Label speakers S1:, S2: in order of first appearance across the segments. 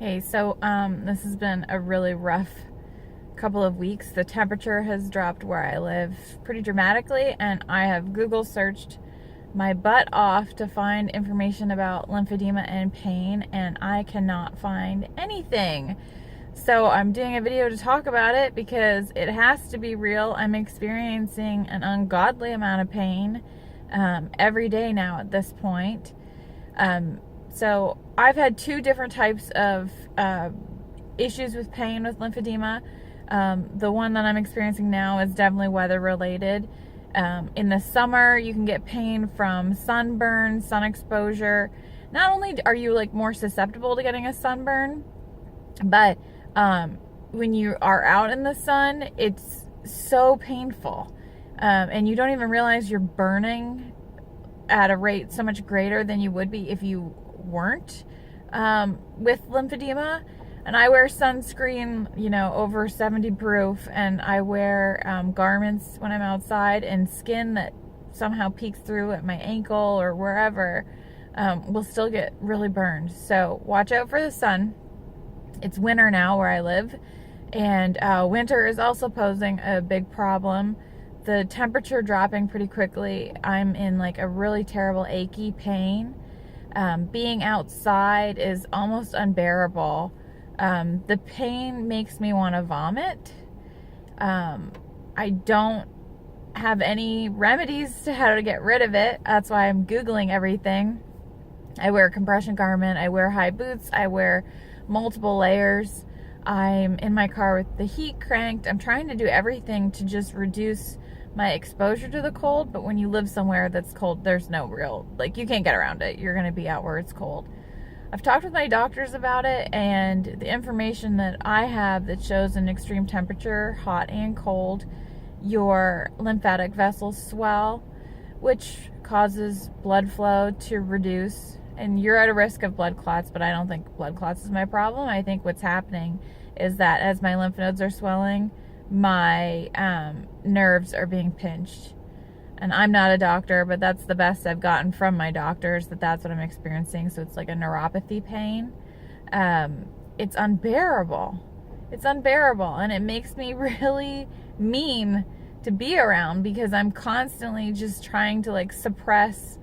S1: Hey, so this has been a really rough couple of weeks. The temperature has dropped where I live pretty dramatically, and I have Google searched my butt off to find information about lymphedema and pain, and I cannot find anything. So I'm doing a video to talk about it because it has to be real. I'm experiencing an ungodly amount of pain every day now at this point. So I've had two different types of issues with pain with lymphedema. The one that I'm experiencing now is definitely weather related. In the summer, you can get pain from sunburn, sun exposure. Not only are you like more susceptible to getting a sunburn, but when you are out in the sun, it's so painful. And you don't even realize you're burning at a rate so much greater than you would be if you weren't with lymphedema. And I wear sunscreen, over 70 proof, and I wear garments when I'm outside, and skin that somehow peeks through at my ankle or wherever will still get really burned. So watch out for the sun. It's winter now where I live, and winter is also posing a big problem. The temperature dropping pretty quickly. I'm in like a really terrible achy pain. Being outside is almost unbearable. The pain makes me want to vomit. I don't have any remedies to how to get rid of it. That's why I'm Googling everything. I wear a compression garment. I wear high boots. I wear multiple layers. I'm in my car with the heat cranked. I'm trying to do everything to just reduce my exposure to the cold, but when you live somewhere that's cold, there's no real, you can't get around it. You're going to be out where it's cold. I've talked with my doctors about it, and the information that I have that shows an extreme temperature, hot and cold, your lymphatic vessels swell, which causes blood flow to reduce, and you're at a risk of blood clots, but I don't think blood clots is my problem. I think what's happening is that as my lymph nodes are swelling, my nerves are being pinched. And I'm not a doctor, but that's the best I've gotten from my doctors, that's what I'm experiencing. So it's like a neuropathy pain. It's unbearable. It's unbearable, and it makes me really mean to be around, because I'm constantly just trying to suppress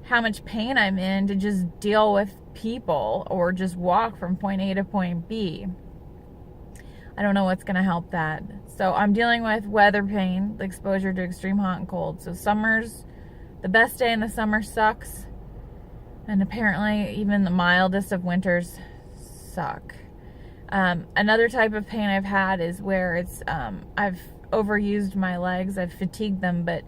S1: how much pain I'm in to just deal with people or just walk from point A to point B. I don't know what's going to help that. So I'm dealing with weather pain, the exposure to extreme hot and cold. So the best day in the summer sucks. And apparently even the mildest of winters suck. Another type of pain I've had is where I've overused my legs. I've fatigued them, but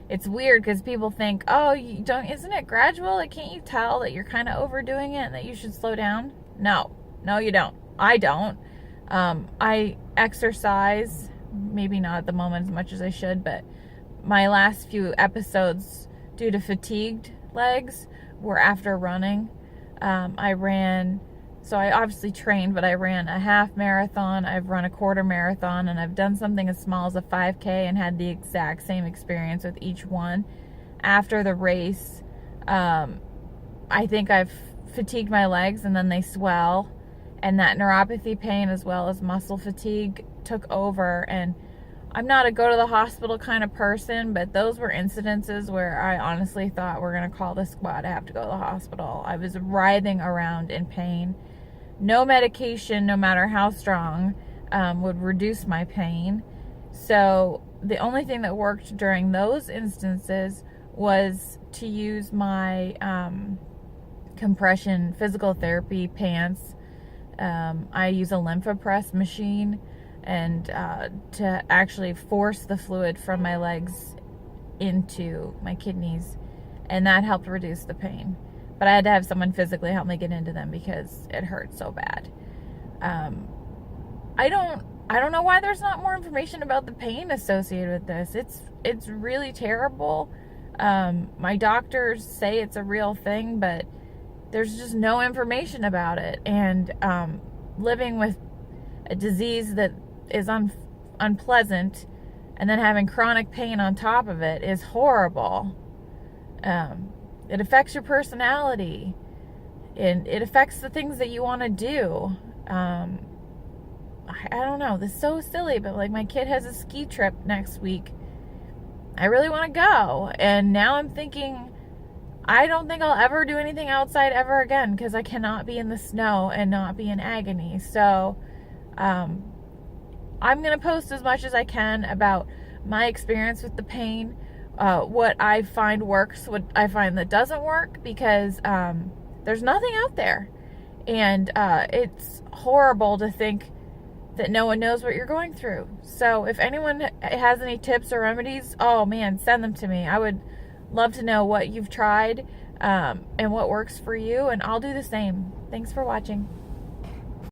S1: it's weird because people think, isn't it gradual? Can't you tell that you're kind of overdoing it and that you should slow down? No, you don't. I don't. I exercise, maybe not at the moment as much as I should, but my last few episodes due to fatigued legs were after running. I obviously trained, but I ran a half marathon, I've run a quarter marathon, and I've done something as small as a 5K and had the exact same experience with each one. After the race, I think I've fatigued my legs, and then they swell. And that neuropathy pain as well as muscle fatigue took over. And I'm not a go to the hospital kind of person, but those were incidences where I honestly thought we're going to call the squad. I have to go to the hospital. I was writhing around in pain. No medication, no matter how strong, would reduce my pain. So the only thing that worked during those instances was to use my compression physical therapy pants. I use a LymphaPress machine, and to actually force the fluid from my legs into my kidneys, and that helped reduce the pain. But I had to have someone physically help me get into them because it hurt so bad. I don't know why there's not more information about the pain associated with this. It's really terrible. My doctors say it's a real thing, but there's just no information about it. And living with a disease that is unpleasant, and then having chronic pain on top of it is horrible. It affects your personality. and it affects the things that you want to do. I don't know, this is so silly, but like my kid has a ski trip next week. I really want to go, and now I'm thinking I don't think I'll ever do anything outside ever again, because I cannot be in the snow and not be in agony. So I'm going to post as much as I can about my experience with the pain, what I find works, what I find that doesn't work, because there's nothing out there. And it's horrible to think that no one knows what you're going through. So if anyone has any tips or remedies, oh man, send them to me. I would love to know what you've tried and what works for you, and I'll do the same. Thanks for watching.